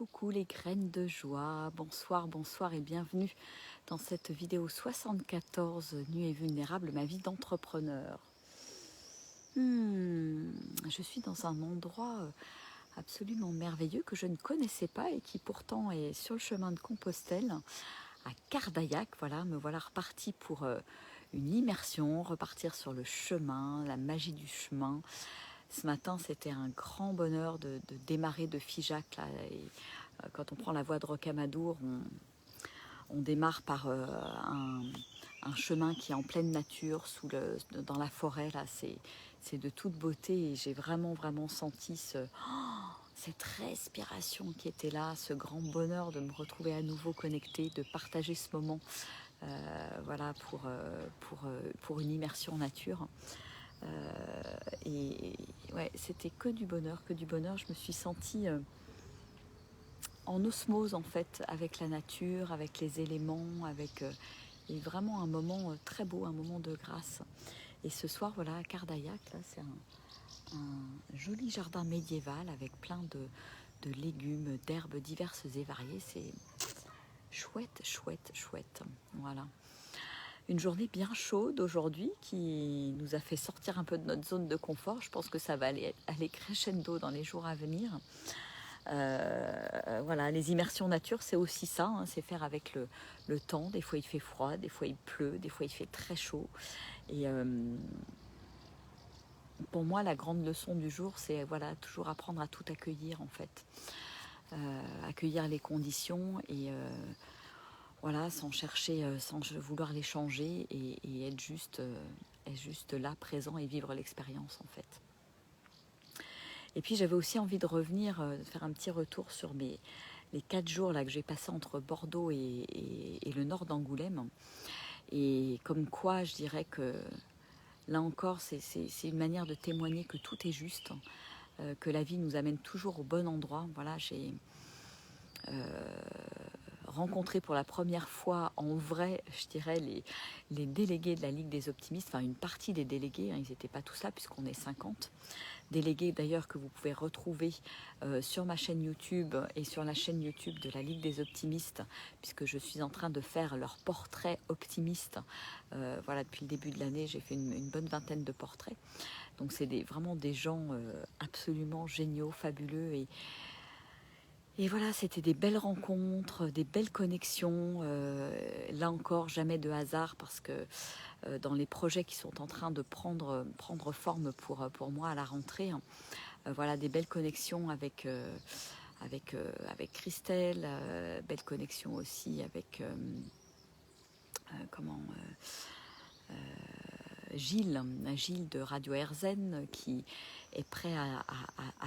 Coucou les graines de joie, bonsoir, bonsoir et bienvenue dans cette vidéo 74, nue et vulnérable, ma vie d'entrepreneur. Je suis dans un endroit absolument merveilleux que je ne connaissais pas et qui pourtant est sur le chemin de Compostelle, à Cardaillac. Voilà, me voilà repartie pour une immersion, repartir sur le chemin, la magie du chemin. Ce matin, c'était un grand bonheur de démarrer de Figeac. Là, et, quand on prend la voie de Rocamadour, on démarre par un chemin qui est en pleine nature, dans la forêt. Là, c'est de toute beauté et j'ai vraiment senti cette respiration qui était là, ce grand bonheur de me retrouver à nouveau connectée, de partager ce moment voilà, pour une immersion nature. Et ouais, c'était que du bonheur, que du bonheur. Je me suis sentie en osmose en fait avec la nature, avec les éléments, et vraiment un moment très beau, un moment de grâce. Et ce soir, voilà, à Cardaillac, là, c'est un joli jardin médiéval avec plein de légumes, d'herbes diverses et variées. C'est chouette, chouette, chouette. Voilà. Une journée bien chaude aujourd'hui qui nous a fait sortir un peu de notre zone de confort. Je pense que ça va aller crescendo dans les jours à venir. Voilà, les immersions nature, c'est aussi ça, hein, c'est faire avec le temps. Des fois il fait froid, des fois il pleut, des fois il fait très chaud. Et pour moi, la grande leçon du jour, c'est voilà, toujours apprendre à tout accueillir en fait. Accueillir les conditions et voilà, sans chercher, sans vouloir les changer et être juste là, présent et vivre l'expérience en fait. Et puis j'avais aussi envie de revenir, de faire un petit retour sur les 4 jours là, que j'ai passés entre Bordeaux et le nord d'Angoulême. Et comme quoi, je dirais que là encore, c'est une manière de témoigner que tout est juste, que la vie nous amène toujours au bon endroit. Voilà, j'ai rencontré pour la première fois en vrai, je dirais, les délégués de la Ligue des Optimistes, enfin une partie des délégués, hein, ils n'étaient pas tous là puisqu'on est 50. Délégués d'ailleurs que vous pouvez retrouver sur ma chaîne YouTube et sur la chaîne YouTube de la Ligue des Optimistes, puisque je suis en train de faire leur portrait optimiste. Voilà, depuis le début de l'année, j'ai fait une bonne vingtaine de portraits. Donc c'est vraiment des gens absolument géniaux, fabuleux et voilà, c'était des belles rencontres, des belles connexions. Là encore, jamais de hasard parce que dans les projets qui sont en train de prendre forme pour moi à la rentrée, hein, voilà, des belles connexions avec Christelle, belles connexions aussi avec Gilles de Radio RZN qui est prêt à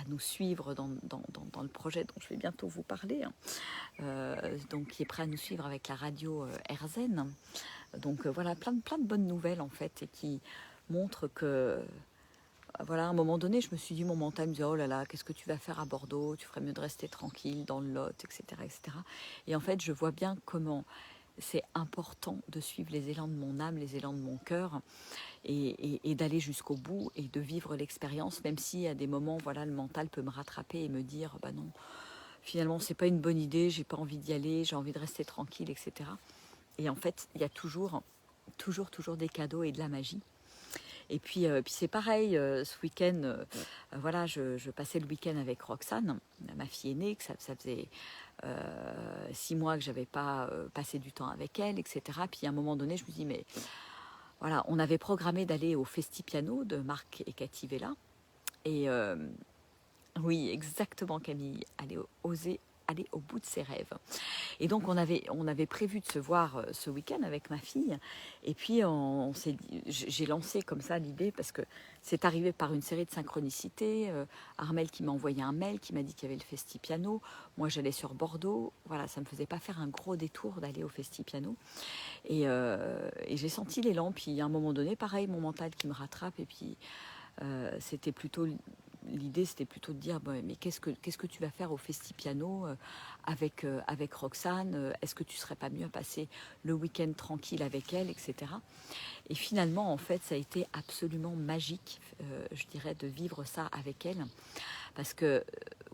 nous suivre dans le projet dont je vais bientôt vous parler, hein. Donc qui est prêt à nous suivre avec la radio RZN. Donc voilà, plein de bonnes nouvelles en fait et qui montrent que voilà, à un moment donné, je me suis dit, mon mental me disait, oh là là, qu'est-ce que tu vas faire à Bordeaux? Tu ferais mieux de rester tranquille dans le Lot, etc., etc. Et en fait, je vois bien comment c'est important de suivre les élans de mon âme, les élans de mon cœur, et d'aller jusqu'au bout et de vivre l'expérience, même si à des moments, voilà, le mental peut me rattraper et me dire, bah non, finalement, c'est pas une bonne idée, j'ai pas envie d'y aller, j'ai envie de rester tranquille, etc. Et en fait, il y a toujours des cadeaux et de la magie. Et puis c'est pareil, ce week-end, voilà, je passais le week-end avec Roxane, ma fille aînée, que ça faisait 6 mois que j'avais pas passé du temps avec elle, etc. Puis à un moment donné, je me dis, mais voilà, on avait programmé d'aller au Festi-Piano de Marc et Cathy Vella. Et oui, exactement Camille, oser aller au bout de ses rêves. Et donc on avait prévu de se voir ce week-end avec ma fille. Et puis j'ai lancé comme ça l'idée parce que c'est arrivé par une série de synchronicités. Armel qui m'a envoyé un mail qui m'a dit qu'il y avait le Festi-Piano. Moi j'allais sur Bordeaux. Voilà, ça me faisait pas faire un gros détour d'aller au Festi-Piano. Et j'ai senti l'élan. Puis à un moment donné, pareil, mon mental qui me rattrape. Et puis c'était plutôt l'idée, c'était plutôt de dire bon, mais qu'est-ce que tu vas faire au Festi-Piano avec Roxane, est-ce que tu serais pas mieux à passer le week-end tranquille avec elle, etc. Et finalement, en fait, ça a été absolument magique, je dirais, de vivre ça avec elle, parce que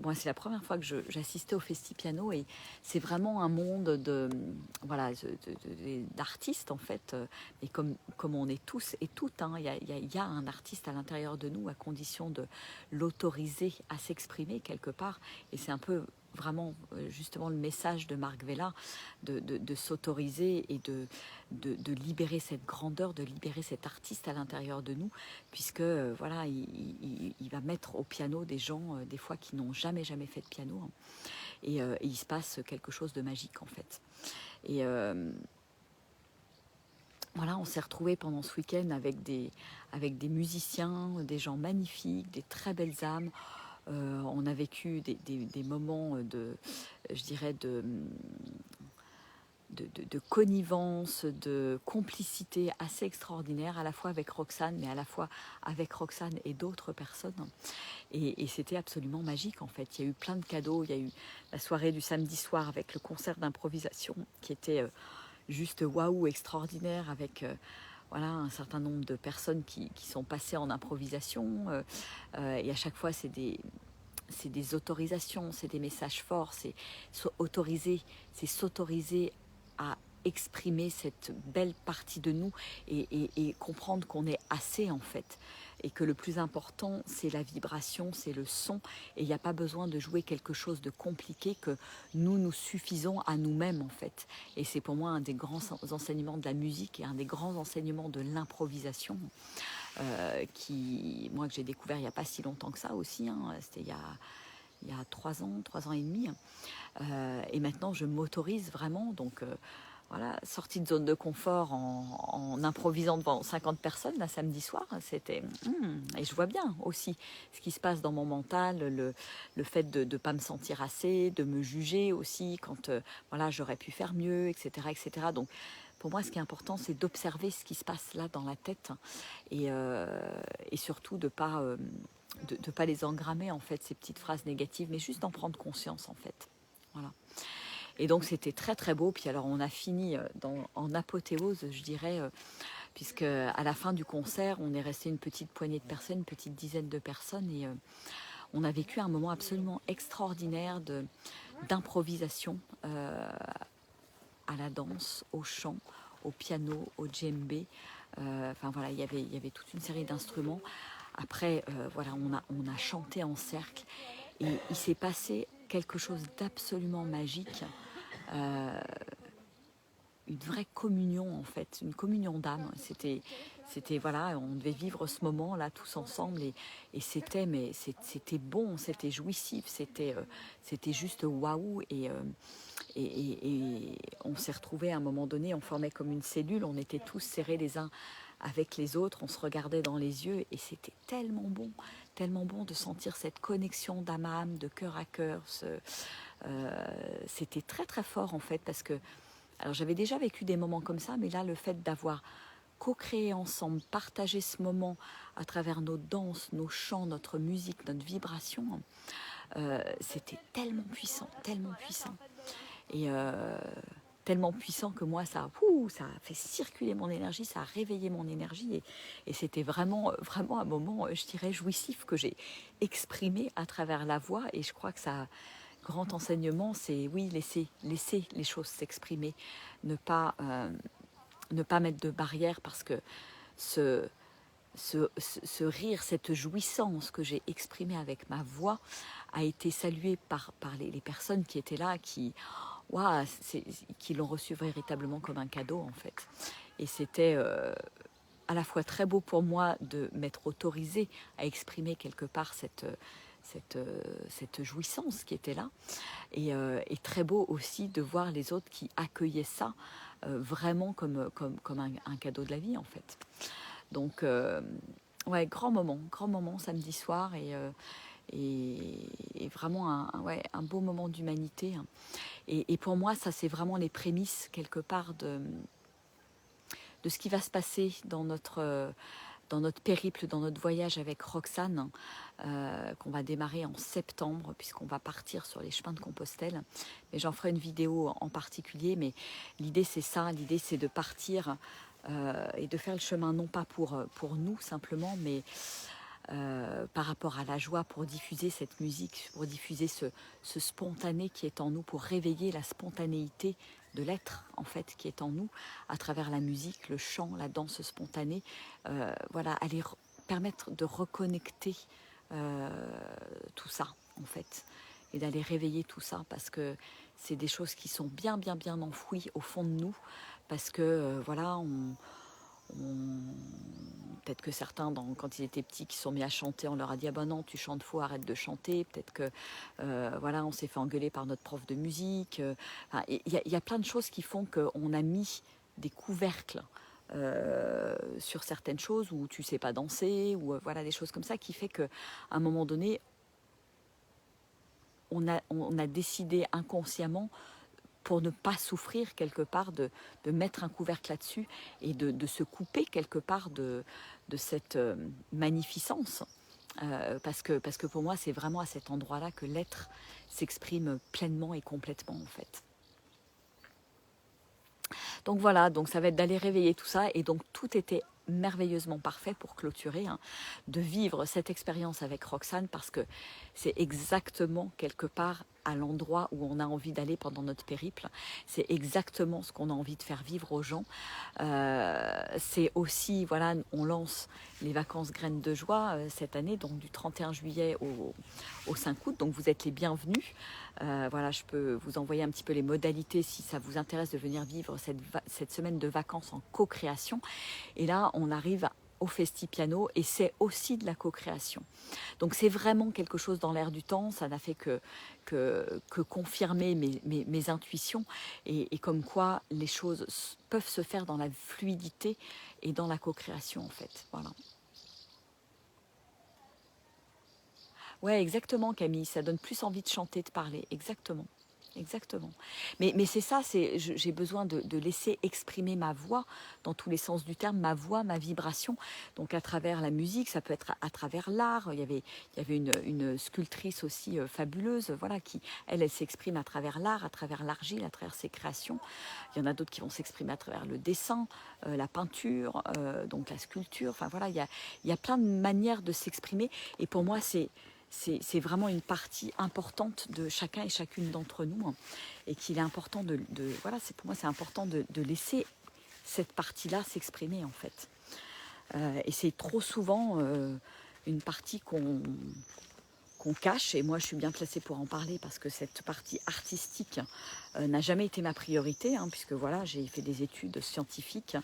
moi c'est la première fois que j'assistais au Festi Piano et c'est vraiment un monde voilà, d'artistes en fait, et comme on est tous et toutes, hein, il y a un artiste à l'intérieur de nous à condition de l'autoriser à s'exprimer quelque part, et c'est un peu vraiment justement le message de Marc Vella de s'autoriser et de libérer cette grandeur, de libérer cet artiste à l'intérieur de nous, puisque voilà, il va mettre au piano des gens des fois qui n'ont jamais fait de piano, hein, et il se passe quelque chose de magique en fait. Et voilà, on s'est retrouvés pendant ce week-end avec des musiciens, des gens magnifiques, des très belles âmes. On a vécu des moments je dirais, de connivence, de complicité assez extraordinaire, à la fois avec Roxane, mais à la fois avec Roxane et d'autres personnes. Et c'était absolument magique en fait. Il y a eu plein de cadeaux. Il y a eu la soirée du samedi soir avec le concert d'improvisation qui était juste waouh, extraordinaire, avec voilà, un certain nombre de personnes qui sont passées en improvisation. Et à chaque fois, c'est des autorisations, c'est des messages forts, c'est s'autoriser à exprimer cette belle partie de nous et comprendre qu'on est assez en fait, et que le plus important c'est la vibration, c'est le son, et il n'y a pas besoin de jouer quelque chose de compliqué, que nous suffisons à nous-mêmes en fait. Et c'est pour moi un des grands enseignements de la musique et un des grands enseignements de l'improvisation, moi que j'ai découvert il n'y a pas si longtemps que ça aussi, hein, c'était il y a 3 ans et demi. Et maintenant, je m'autorise vraiment, donc voilà, sortie de zone de confort en improvisant devant 50 personnes, là, samedi soir, c'était... et je vois bien aussi ce qui se passe dans mon mental, le fait de ne pas me sentir assez, de me juger aussi, quand voilà, j'aurais pu faire mieux, etc., etc. Donc, pour moi, ce qui est important, c'est d'observer ce qui se passe là dans la tête, et surtout de ne pas les engrammer en fait, ces petites phrases négatives, mais juste d'en prendre conscience en fait. Voilà. Et donc c'était très très beau. Puis alors on a fini en apothéose, je dirais, puisque à la fin du concert, on est resté une petite poignée de personnes, une petite dizaine de personnes, et on a vécu un moment absolument extraordinaire d'improvisation, à la danse, au chant, au piano, au djembé. Enfin voilà, il y avait toute une série d'instruments. Après, voilà, on a chanté en cercle, et il s'est passé quelque chose d'absolument magique, une vraie communion en fait, une communion d'âme. C'était voilà, on devait vivre ce moment là tous ensemble, et c'était bon, c'était jouissif, c'était juste waouh, et on s'est retrouvés à un moment donné, on formait comme une cellule, on était tous serrés les uns avec les autres, on se regardait dans les yeux, et c'était tellement bon de sentir cette connexion d'âme à âme, de cœur à cœur. C'était très très fort en fait, parce que alors j'avais déjà vécu des moments comme ça, mais là le fait d'avoir co-créé ensemble, partagé ce moment à travers nos danses, nos chants, notre musique, notre vibration, c'était tellement puissant, et tellement puissant que moi ça a fait circuler mon énergie, ça a réveillé mon énergie, et c'était vraiment un moment, je dirais, jouissif, que j'ai exprimé à travers la voix. Et je crois que ça, grand enseignement, c'est oui, laisser les choses s'exprimer, ne pas mettre de barrière, parce que ce rire, cette jouissance que j'ai exprimée avec ma voix a été saluée par les personnes qui étaient là, qui l'ont reçu véritablement comme un cadeau en fait. Et c'était à la fois très beau pour moi de m'être autorisée à exprimer quelque part cette jouissance qui était là, et très beau aussi de voir les autres qui accueillaient ça vraiment comme un cadeau de la vie en fait. Donc ouais, grand moment samedi soir, et vraiment un beau moment d'humanité. Et pour moi, ça c'est vraiment les prémices quelque part de ce qui va se passer dans notre périple, dans notre voyage avec Roxane, qu'on va démarrer en septembre, puisqu'on va partir sur les chemins de Compostelle. Mais j'en ferai une vidéo en particulier, mais l'idée c'est ça, l'idée c'est de partir et de faire le chemin, non pas pour nous simplement, mais par rapport à la joie, pour diffuser cette musique, pour diffuser ce spontané qui est en nous, pour réveiller la spontanéité de l'être en fait qui est en nous à travers la musique, le chant, la danse spontanée, voilà, aller permettre de reconnecter tout ça en fait et d'aller réveiller tout ça parce que c'est des choses qui sont bien enfouies au fond de nous parce que voilà peut-être que certains, quand ils étaient petits, qui sont mis à chanter, on leur a dit ah ben non, tu chantes faux, arrête de chanter. Peut-être que voilà, on s'est fait engueuler par notre prof de musique. Il y a plein de choses qui font qu'on a mis des couvercles sur certaines choses où tu sais pas danser ou voilà des choses comme ça qui fait qu'à un moment donné, on a décidé inconsciemment pour ne pas souffrir quelque part, de mettre un couvercle là-dessus et de se couper quelque part de cette magnificence. Parce que pour moi, c'est vraiment à cet endroit-là que l'être s'exprime pleinement et complètement, en fait. Donc voilà, donc ça va être d'aller réveiller tout ça. Et donc tout était merveilleusement parfait pour clôturer, hein, de vivre cette expérience avec Roxane parce que c'est exactement quelque part à l'endroit où on a envie d'aller pendant notre périple. C'est exactement ce qu'on a envie de faire vivre aux gens. C'est aussi, voilà, on lance les vacances Graines de Joie cette année, donc du 31 juillet au 5 août. Donc vous êtes les bienvenus. Voilà, je peux vous envoyer un petit peu les modalités si ça vous intéresse de venir vivre cette semaine de vacances en co-création. Et là, on arrive au Festi-Piano et c'est aussi de la co-création. Donc c'est vraiment quelque chose dans l'air du temps, ça n'a fait que confirmer mes intuitions et comme quoi les choses peuvent se faire dans la fluidité et dans la co-création en fait. Voilà. Ouais, exactement Camille, ça donne plus envie de chanter, de parler, exactement. Exactement. Mais c'est ça, j'ai besoin de laisser exprimer ma voix dans tous les sens du terme, ma voix, ma vibration. Donc à travers la musique, ça peut être à travers l'art. Il y avait une sculptrice aussi fabuleuse, voilà, qui, elle s'exprime à travers l'art, à travers l'argile, à travers ses créations. Il y en a d'autres qui vont s'exprimer à travers le dessin, la peinture, donc la sculpture. Enfin voilà, il y a plein de manières de s'exprimer. Et pour moi, c'est vraiment une partie importante de chacun et chacune d'entre nous, hein, et qu'il est important voilà, pour moi c'est important de laisser cette partie-là s'exprimer en fait. Et c'est trop souvent une partie qu'on cache, et moi je suis bien placée pour en parler parce que cette partie artistique n'a jamais été ma priorité, hein, puisque voilà, j'ai fait des études scientifiques,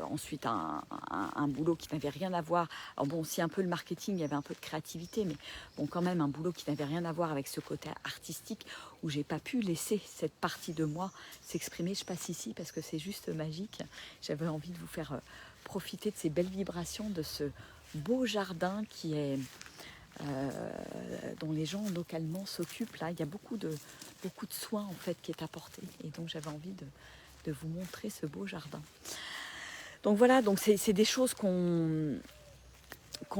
ensuite un boulot qui n'avait rien à voir, alors bon, si un peu le marketing, il y avait un peu de créativité, mais bon, quand même un boulot qui n'avait rien à voir avec ce côté artistique, où j'ai pas pu laisser cette partie de moi s'exprimer. Je passe ici parce que c'est juste magique, j'avais envie de vous faire profiter de ces belles vibrations, de ce beau jardin qui est dont les gens localement s'occupent. Là, il y a beaucoup de soins en fait qui est apporté, et donc j'avais envie de vous montrer ce beau jardin. Donc voilà, donc c'est des choses qu'on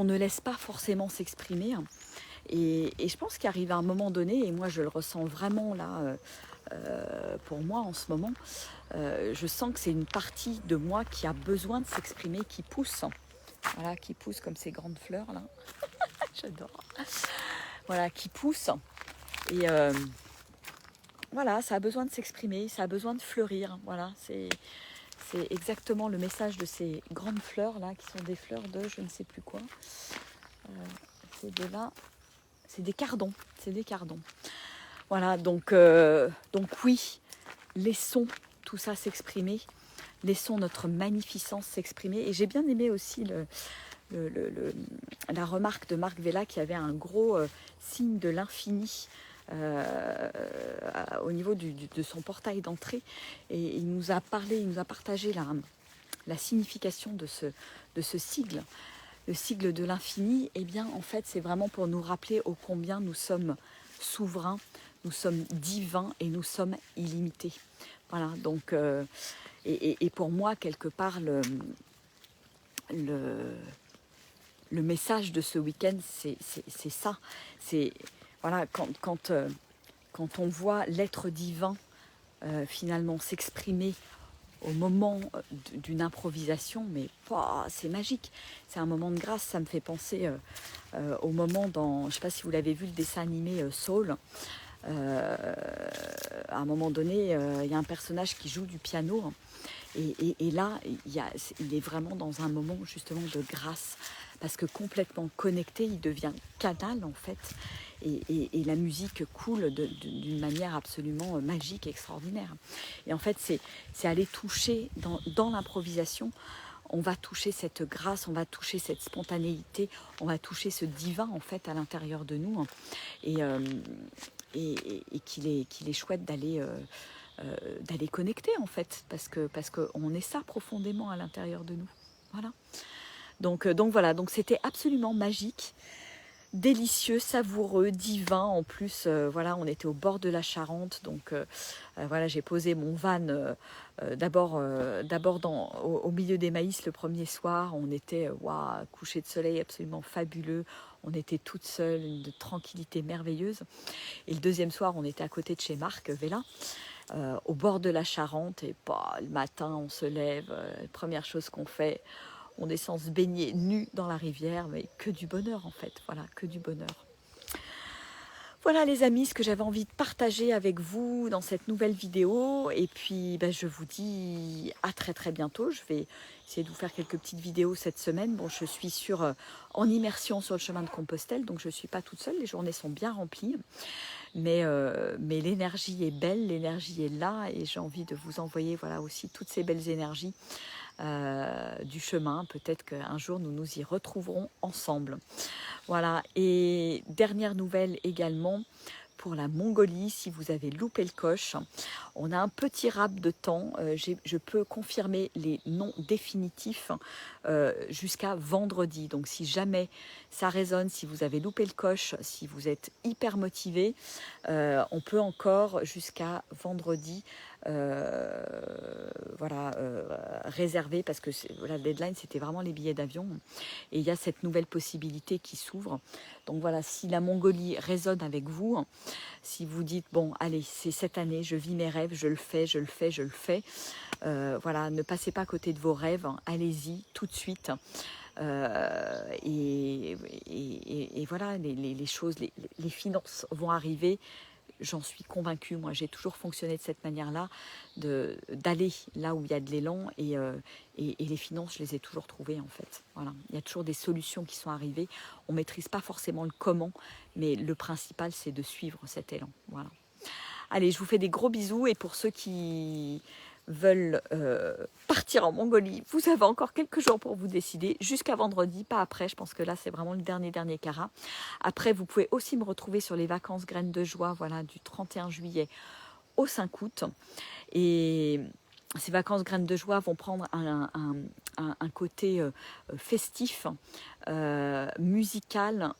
ne laisse pas forcément s'exprimer, hein. Et je pense qu'il arrive à un moment donné, et moi je le ressens vraiment là pour moi en ce moment, je sens que c'est une partie de moi qui a besoin de s'exprimer, qui pousse. Voilà, qui pousse comme ces grandes fleurs là. J'adore. Voilà, qui pousse. Et voilà, ça a besoin de s'exprimer, ça a besoin de fleurir. Voilà, c'est exactement le message de ces grandes fleurs là, qui sont des fleurs de je ne sais plus quoi. C'est de là, c'est des cardons. C'est des cardons. Voilà, donc oui, laissons tout ça s'exprimer. Laissons notre magnificence s'exprimer. Et j'ai bien aimé aussi la remarque de Marc Vella qui avait un gros signe de l'infini au niveau de son portail d'entrée. Et il nous a partagé la signification de ce sigle. Le sigle de l'infini, eh bien, en fait, c'est vraiment pour nous rappeler ô combien nous sommes souverains, nous sommes divins et nous sommes illimités. Voilà, donc... Et pour moi, quelque part, le message de ce week-end, c'est ça. C'est voilà, quand on voit l'être divin finalement s'exprimer au moment d'une improvisation, mais c'est magique. C'est un moment de grâce. Ça me fait penser au moment dans, je ne sais pas si vous l'avez vu, le dessin animé Soul. À un moment donné, il y a un personnage qui joue du piano. Et là, il est vraiment dans un moment justement de grâce, parce que complètement connecté, il devient canal en fait, et la musique coule d'une manière absolument magique, extraordinaire. Et en fait, c'est aller toucher dans l'improvisation, on va toucher cette grâce, on va toucher cette spontanéité, on va toucher ce divin en fait à l'intérieur de nous, et qu'il est chouette d'aller connecter en fait, parce qu'on est ça profondément à l'intérieur de nous. Voilà. Donc voilà, donc c'était absolument magique, délicieux, savoureux, divin. En plus, voilà, on était au bord de la Charente, donc voilà, j'ai posé mon van d'abord au milieu des maïs le premier soir. On était coucher de soleil absolument fabuleux. On était toutes seules, une tranquillité merveilleuse. Et le deuxième soir, on était à côté de chez Marc Vella, au bord de la Charente, et le matin on se lève, première chose qu'on fait, on descend se baigner nu dans la rivière, mais que du bonheur en fait, voilà, que du bonheur. Voilà les amis, ce que j'avais envie de partager avec vous dans cette nouvelle vidéo, et puis je vous dis à très très bientôt. Je vais essayer de vous faire quelques petites vidéos cette semaine. Bon, je suis en immersion sur le chemin de Compostelle, donc je ne suis pas toute seule, les journées sont bien remplies. Mais l'énergie est belle, l'énergie est là, et j'ai envie de vous envoyer voilà, aussi toutes ces belles énergies du chemin. Peut-être qu'un jour nous nous y retrouverons ensemble. Voilà, et dernière nouvelle également, pour la Mongolie, si vous avez loupé le coche, on a un petit rap de temps. Je peux confirmer les noms définitifs jusqu'à vendredi. Donc si jamais ça résonne, si vous avez loupé le coche, si vous êtes hyper motivé, on peut encore jusqu'à vendredi réserver, parce que la deadline c'était vraiment les billets d'avion, et il y a cette nouvelle possibilité qui s'ouvre. Donc voilà, si la Mongolie résonne avec vous, si vous dites bon allez, c'est cette année, je vis mes rêves, je le fais, voilà, ne passez pas à côté de vos rêves, allez-y tout de suite. Et voilà, les choses, les finances vont arriver. J'en suis convaincue, moi j'ai toujours fonctionné de cette manière-là, d'aller là où il y a de l'élan, et les finances, je les ai toujours trouvées en fait. Voilà. Il y a toujours des solutions qui sont arrivées, on ne maîtrise pas forcément le comment, mais le principal c'est de suivre cet élan. Voilà. Allez, je vous fais des gros bisous, et pour ceux qui veulent partir en Mongolie, vous avez encore quelques jours pour vous décider, jusqu'à vendredi, pas après. Je pense que là c'est vraiment le dernier carat. Après, vous pouvez aussi me retrouver sur les vacances Graines de Joie, voilà, du 31 juillet au 5 août. Et ces vacances Graines de Joie vont prendre un côté festif, musical,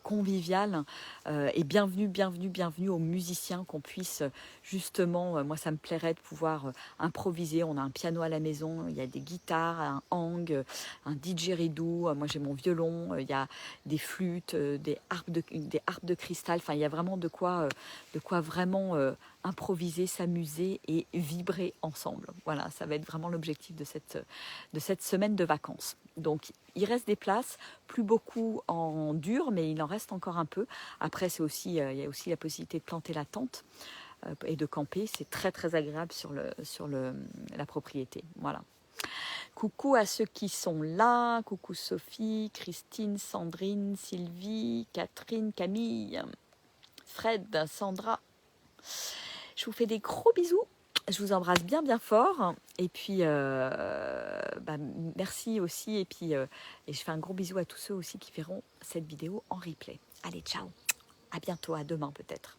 convivial, et bienvenue aux musiciens, qu'on puisse justement, moi ça me plairait de pouvoir improviser. On a un piano à la maison, il y a des guitares, un hang, un didgeridoo, moi j'ai mon violon, il y a des flûtes, des harpes de cristal, enfin il y a vraiment de quoi vraiment improviser, s'amuser et vibrer ensemble. Voilà, ça va être vraiment l'objectif de cette semaine de vacances. Donc il reste des places, plus beaucoup en dur, mais il en reste encore un peu. Après, il y a aussi la possibilité de planter la tente et de camper. C'est très très agréable sur la propriété. Voilà. Coucou à ceux qui sont là. Coucou Sophie, Christine, Sandrine, Sylvie, Catherine, Camille, Fred, Sandra. Je vous fais des gros bisous. Je vous embrasse bien fort, et puis merci aussi, et puis et je fais un gros bisou à tous ceux aussi qui verront cette vidéo en replay. Allez, ciao, à bientôt, à demain peut-être.